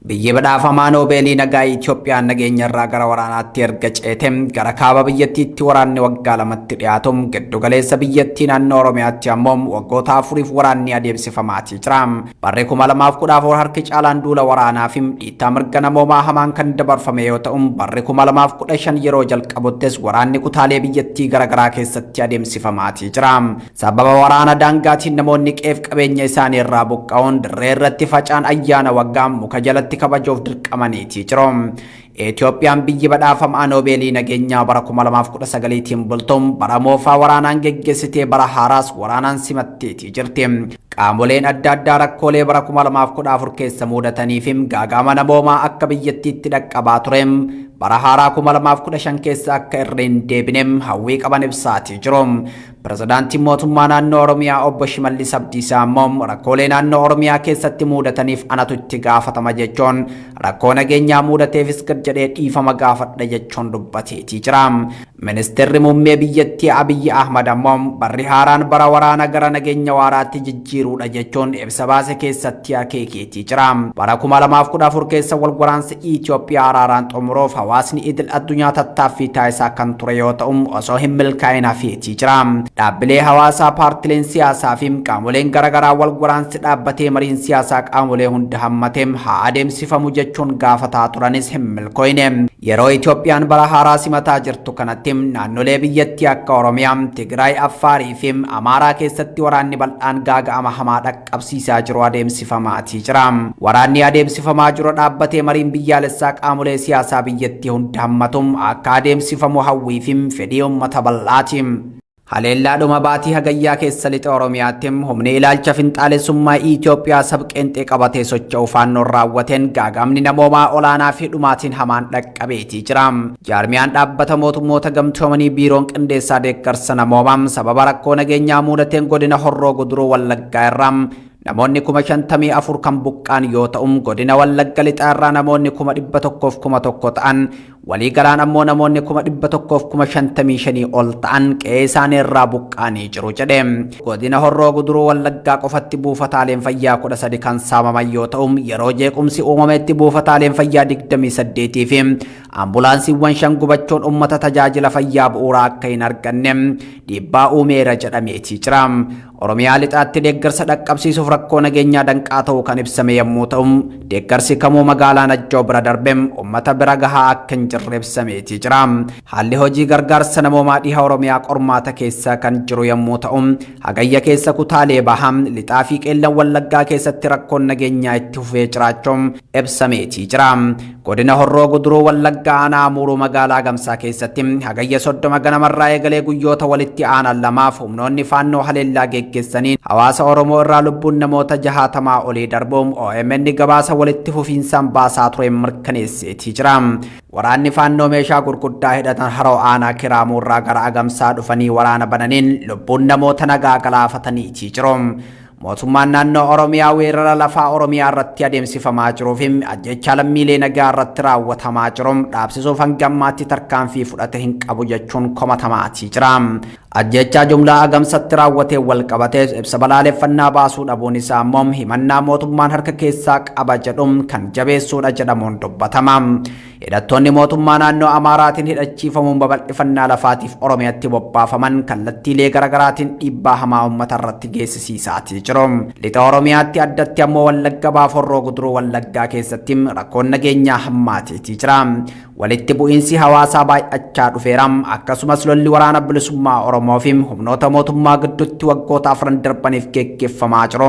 Biyyi badhaafamaa Noobeelii nagaa Itoophiyaan nageenya irraa gara waraanaatti erga ceetem gara kaaba biyyattiitti waraanni waggaa lamatti dhiyaatum giddu galeessa biyyattii naannoo Oromiyaatti ammoo waggoota 4f waraanni adeemsifamaatii jira. Barri 2014 harki caalaan duula waraanaaf dhiittaa mirga namoomaa hamaan kan dabarfame yoo ta'u barri 2015 yeroo jalqabuttis waraanni kutaalee biyyattii garaagaraa keessatti adeemsifamaatii jira. Sababa waraana daangaatiin namoonni qeef qabeenya isaanii irraa buqqa'uun dirree irratti facaan ayyaana waggaa muka jalatti kabajuuf dirqamaniiti jiru. Itoophiyaan biyyi badhaafamaa Noobeelii nageenyaa bara 2019tiin bultuun bara moofaa waraanaan geggeessitee bara haaraas waraanaan simatteetii jirti. Qaamoleen adda addaa rakkoolee bara 2014 keessa mudataniif gaagama namoomaa akka biyyattiitti dhaqqabaa ture bara haaraa 2015 keessa akka irreen deebinem hawwii qaban ibsaatii jiru. Pirezidaantiin mootummaa naannoo Oromiyaa obbo Shimallis Abdiisaa ammoo rakkoolee naannoo Oromiyaa keessatti mudataniif anatu itti gaafatama jechuun rakkoo nageenyaa mudateefis gad jedhee dhiifama gaafadha jechuun dubbateetii jira. Ministeerri muummee biyyattii Abiyyi Ahmad ammoo barri haaraan bara waraana gara nageenya waaraatti jijjiiruudha jechuun ibsa baase keessatti akeekeetii jira. Bara 2014 keessa wal waraansa Itoophiyaa araaraan xumuruuf hawaasni idil addunyaa tattaaffii taasisaa kan ture yoo ta'u osoo hin milkaa'in hafeetii jira. Dhaabbilee hawaasaa paartileen siyaasaa fi qaamoleen garaagaraa wal waraansi dhaabbatee mariin siyaasaa qaamolee hunda hammateem haa adeemsifamu jechuun gaafataa turanis hin milkooyne. Yeroo Itoophiyaan bara haaraa simataa jirtu kanatti naannolee biyyattii akka Oromiyaa, Tigraay, Affaarii fi Amaaraa keessatti waraanni bal'aan gaaga'ama hamaa dhaqqabsiisaa jiru adeemsifamaatii jira. Waraanni adeemsifamaa jiru dhaabbatee mariin biyyaalessaa qaamolee siyaasaa biyyattii hunda hammatuun akka adeemsifamu hawwii fi fedhii uummata bal'aati. Haleellaadhuma baatii hagayyaa keessa lixa Oromiyaatti humni ilaalcha finxaalessummaa Itoophiyaa sabqeenxee qabatee socho'u faannoon raawwateen gaagamni namoomaa olaanaa fi dhumaatiin hamaan dhaqqabeetii jira. Jaarmiyaan dhaabbata mootummoota gamtoomanii biiroon qindeessaa deeggarsa namoomaa sababa rakkoo nageenyaa mudateen godina Horroo Guduruu Wallaggaa irraa namoonni 54 kan buqqaan yoo ta'u godina Wallagga lixaa irraa namoonni 100,100 ta'an walii galaan ammoo namoonni 155 ol ta'an qe'ee isaanii irraa buqqaanii jiru jedhe. Godina Horroo Guduruu Wallaggaa qofatti buufataaleen fayyaa 13 kan saamaman yoo ta'u yeroo jeequmsi uumametti buufataaleen fayyaa 28 fi ambulaansiiwwan 5 gubachuun uummata tajaajila fayyaa bu'uuraa akka hin arganne dhiibbaa uumeera jedhameetii jira. Oromiyaa lixaatti deeggarsa dhaqqabsiisuuf rakkoo nageenyaa danqaa ta'uu kan ibsame yommuu ta'u deeggarsi kamuu magaalaa Najjoo bira darbem uummata bira gahaa akka hin jirre ibsameetii jira. Haalli hojii gargaarsa namoomaa dhiha Oromiyaa qormaata keessa kan jiru yommuu ta'u hagayya keessa kutaalee bahaa lixaa fi qeellan Wallaggaa keessatti rakkoon nageenyaa itti fufee jiraachuun ibsameetii jira. Godina Horroo Guduruu Wallaggaa aanaa Amuuruu magaalaa Gamsaa keessatti hagayya 30 ganamarraa eegalee guyyoota walitti aanan lamaaf humnoonni faannoo haleellaa geggeessaniin hawaasa Oromoo irraa lubbuun namoota 60 olii darbuun OMN gabaasa walitti fufiinsaan baasaa ture mirkaneesseetii jira. Waraanni faannoo meeshaa gurguddaa hidhatan haroo aanaa Kiraamuu irraa gara Agamsaa dhufanii waraana bananiin lubbuun namoota nagaa galaafataniitii jiru. Mootummaan naannoo Oromiyaa weerara lafaa Oromiyaa irratti adeemsifamaa jiruu fi ajjeechaa lammiilee nagaa irratti raawwatamaa jiru dhaabsisuuf hanga ammaatti tarkaanfii fudhate hin qabu jechuun komatamaatii jira. Ajjeechaa jumlaa Agamsatti raawwatee wal qabatee ibsa balaaleffannaa baasuu dhabuun isaa ammoo himannaa mootummaan harka keessaa qaba jedhuun kan jabeessuudha jedhamuun dubbatama. Hidhattoonni mootummaa naannoo Amaaraatiin hidhachiifamuun babal'ifannaa lafaatiif Oromiyaatti bobbaafaman kallattiilee garaagaraatiin dhiibbaa hamaa uummata irratti geessisiisaatii jiru. Lixa Oromiyaatti addatti ammoo Wallagga baaf Horroo Guduruu Wallaggaa keessatti rakkoon nageenyaa hammaateetii jira. Walitti bu'iinsi hawaasaa baay'achaa dhufeera. Akkasumas lolli waraana bilisummaa Oromoo fi humnoota mootummaa gidduutti waggoota 4 darbaniif geggeeffamaa jiru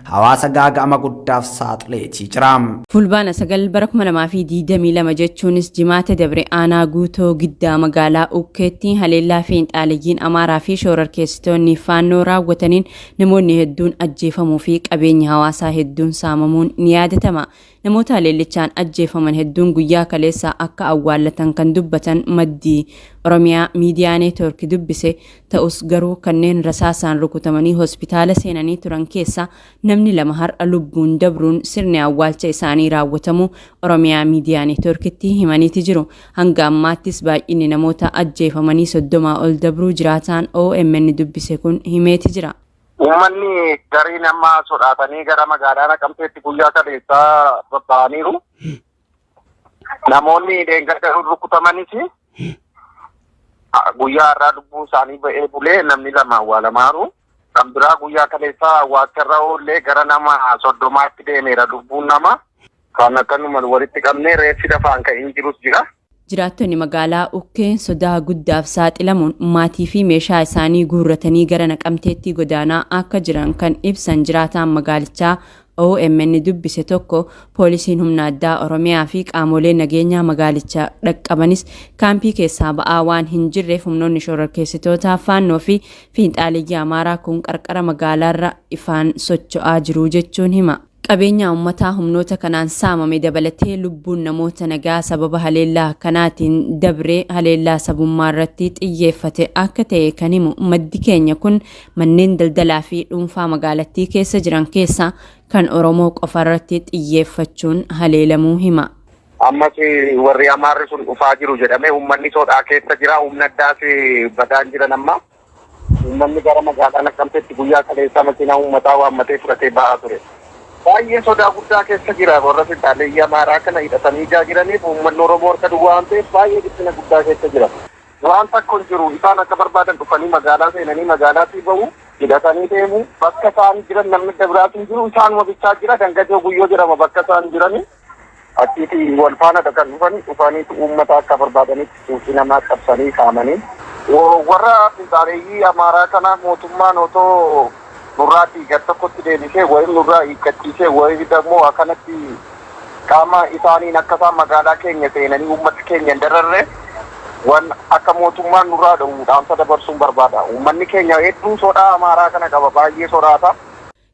hawaasa gaaga'ama guddaaf saaxileetii jira. Fulbaana 9 bara 2022 jechuunis jimaata dabre aanaa guutoo giddaa magaalaa Ukkeetti haleellaa fiinxaaleeyyiin Amaaraa fi shororkeessitoonni faannoo raawwataniin namoonni hedduun ajjeefamuu fi qabeenya hawaasaa hedduun saamamuun ni yaadatama. Namoota haleellichaan ajjeefaman hedduun guyyaa kaleessaa akka awwaallatan kan dubbatan maddii Oromiyaa miidiyaa neetwork dubbise ta'us garuu kanneen rasaasaan rukutamanii hospitaala seenanii turan keessa namni 2 har'a lubbuun dabruun sirni awwaalcha isaanii raawwatamu Oromiyaa miidiyaa neetworkitti himaniiti jiru. Hanga ammaattis baay'inni namoota ajjeefamanii 30 ol dabruu jiraataan OMN dubbise kun himeeti jira. Uummanni garii nama sodaatanii gara magaalaa Naqamteetti guyyaa kaleessaa babba'aniiru. Namoonni deeggarsa rukutamanis guyyaa har'aa lubbuu isaanii ba'ee bulee namni lama awwaalamaaru. Kan biraa guyyaa kaleessaa awwaalcharra oollee gara nama 30tti deemeera lubbuun nama. Kan akkanumaan walitti qabnee reeffi lafaan ka'in jirus jira. Jiraattonni magaalaa Ukkee sodaa guddaaf saaxilamuun maatii fi meeshaa isaanii guurratanii gara Naqamteetti godaanaa akka jiran kan ibsan jiraataan magaalichaa OMN dubbise tokko poolisiin humna addaa Oromiyaa fi qaamolee nageenyaa magaalichaa dhaqqabanis kaampii keessaa ba'aa waan hin jirreef humnoonni shororkeessitoota faannoo fi fiinxaaleeyyii Amaaraa kun qarqara magaalaarra ifaan socho'aa jiru jechuun hima. Qabeenya uummataa humnoota kanaan saamame dabalatee lubbuun namoota nagaa sababa haleellaa kanaatiin dabree haleellaa sabummaa irratti xiyyeeffate akka ta'e kan himu maddi keenya kun manneen daldalaa fi dhuunfaa magaalattii keessa jiran keessaa kan Oromoo qofa irratti xiyyeeffachuun haleelamuu hima. Ammas warri Amaarri sun dhufaa jiru jedhamee uummanni sodaa keessa jira. Humna addaas badaan jiran amma. Uummanni gara magaalaa Naqamteetti guyyaa kaleessaa makiinaa uummataa waammatee fudhatee ba'aa ture. Baay'ee sodaa guddaa keessa jira. Warra fiixaaleeyyii Amaaraa kana hidhatanii jiraniif uummanni Oromoo harka duwwaa waan ta'eef baay'ee dhiphina guddaa keessa jira. Waan takka hin jiru. Isaan akka barbaadan dhufanii magaalaa seenanii magaalaatii bahu hidhatanii deemu. Bakka isaan jiran namni dabiraatu hin jiru. Isaanuma bichaa jira. Dangadoo guyyoo jedhama bakka isaan jiranii. Achiiti wal faana kan dhufaniitu uummata akka barbaadanitti suuqii namaa qabsanii kaamanii. Warra fiixaaleeyyii Amaaraa kana mootummaan otoo nurraatti gar tokkotti deebisee wayii nurraa hiikkachiisee wayii immoo akkanatti qaama isaaniin akka isaan magaalaa keenya seenanii uummata keenya hin dararre waan akka mootummaan nurraa dhaamsa dabarsuun barbaada. Uummanni keenya hedduu sodaa Amaaraa kana qaba. Baay'ee sodaata.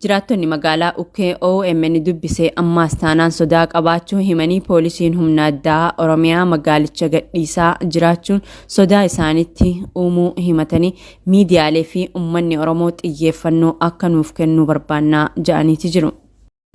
Jiraattonni magaalaa Ukkee OMN dubbise ammaas taanaan sodaa qabaachuu himanii poolisiin humna addaa Oromiyaa magaalicha gadhiisaa jiraachuun sodaa isaanitti uumuu himatanii miidiyaalee fi uummanni Oromoo xiyyeeffannoo akka nuuf kennuu barbaannaa jedhaniiti jiru.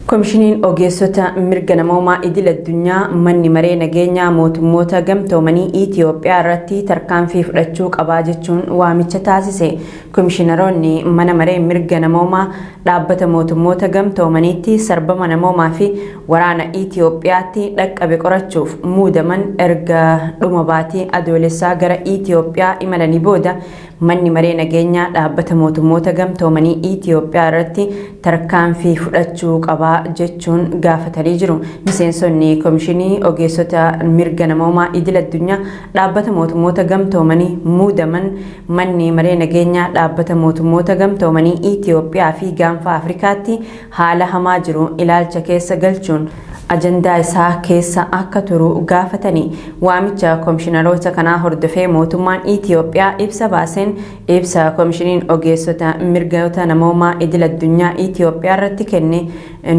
Komishiniin ogeessota mirga namoomaa idil addunyaa manni maree nageenyaa mootummoota gamtoomanii Itoophiyaa irratti tarkaanfii fudhachuu qabaa jechuun waamicha taasise. Komishinaroonni mana maree mirga namoomaa dhaabbata mootummoota gamtoomaniitti sarbama namoomaa fi waraana Itoophiyaatti dhaqqabe qorachuuf muudaman erga dhuma baatii adoolessaa gara Itoophiyaa imalanii booda manni maree nageenyaa dhaabbata mootummoota gamtoomanii Itoophiyaa irratti tarkaanfii fudhachuu qabaa jechuun gaafatanii jiru. Miseensonni komishinii ogeessota mirga namoomaa idil addunyaa dhaabbata mootummoota gamtoomanii muudaman manni maree nageenyaa dhaabbata mootummoota gamtoomanii Itoophiyaa fi gaanfa Afrikaatti haala hamaa jiru ilaalcha keessa galchuun ajandaa isaa keessa akka turu gaafatanii. Waamicha komishinaroota kanaa hordofee mootummaan Itoophiyaa ibsa baaseen ibsa komishiniin ogeessota mirgoota namoomaa idil addunyaa Itoophiyaa irratti kenne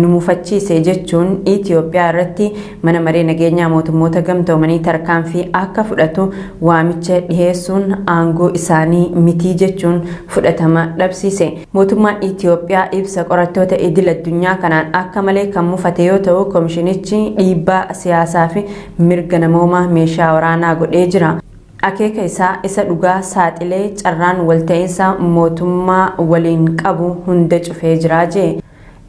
nu mufachiise jechuun Itoophiyaa irratti mana maree nageenyaa mootummoota gamtoomanii tarkaanfii akka fudhatu waamicha dhiheessuun aangoo isaanii mitii jechuun fudhatama dhabsiise. Mootummaan Itoophiyaa ibsa qorattoota idil addunyaa kanaan akka malee kan mufate yoo ta'u komishinichi dhiibbaa siyaasaa fi mirga namoomaa meeshaa waraanaa godhee jira. Akeeka isaa isa dhugaa saaxilee carraan walta'iinsa mootummaa waliin qabu hunda cufee jira jee.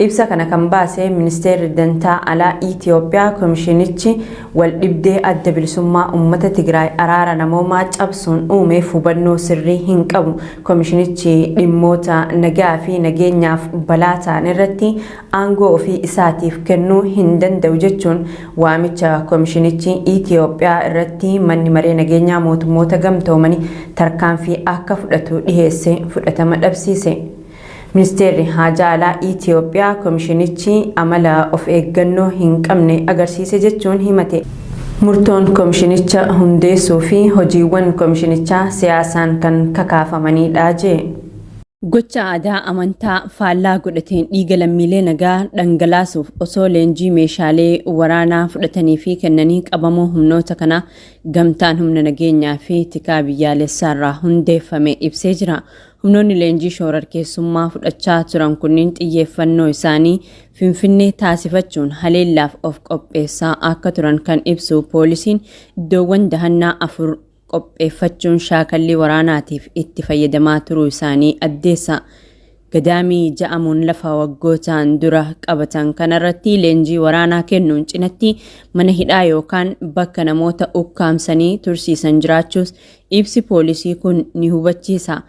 Ibsa kana kan baase ministeerri dantaa alaa Itoophiyaa komishinichi wal dhibdee adda bilisummaa uummata Tigraay araara namoomaa cabsuun uumeef hubannoo sirrii hin qabu. Komishinichi dhimmoota nagaa fi nageenyaaf balaa ta'an irratti aangoo ofii isaatiif kennuu hin danda'u jechuun waamicha komishinichi Itoophiyaa irratti manni maree nageenyaa mootummoota gamtoomanii tarkaanfii akka fudhatu dhiheesse fudhatama dhabsiise. Ministeerri haajaa alaa Itoophiyaa komishinichi amala of eeggannoo hin qabne agarsiise jechuun himate. Murtoon komishinicha hundeessuu fi hojiiwwan komishinichaa siyaasaan kan kakaafamanidha jee. Gocha aadaa amantaa faallaa godhateen dhiiga lammiilee nagaa dhangalaasuuf osoo leenjii meeshaalee waraanaa fudhatanii fi kennanii qabamuu humnoota kanaa gamtaan humna nageenyaa fi tikaa biyyaalessaarraa hundeeffame ibsee jira. Humnoonni leenjii shororkeessummaa fudhachaa turan kunniin xiyyeeffannoo isaanii Finfinnee taasifachuun haleellaaf of qopheessaa akka turan kan ibsu poolisiin iddoowwan dahannaa 4 qopheeffachuun shaakallii waraanaatiif itti fayyadamaa turuu isaanii addeessa. gadaamii ja'amuun lafa waggootaan dura qabatan kanarratti leenjii waraanaa kennuun cinatti mana hidhaa yookaan bakka namoota ukkaamsanii tursiisan jiraachuus ibsi poolisii kun ni hubachiisa.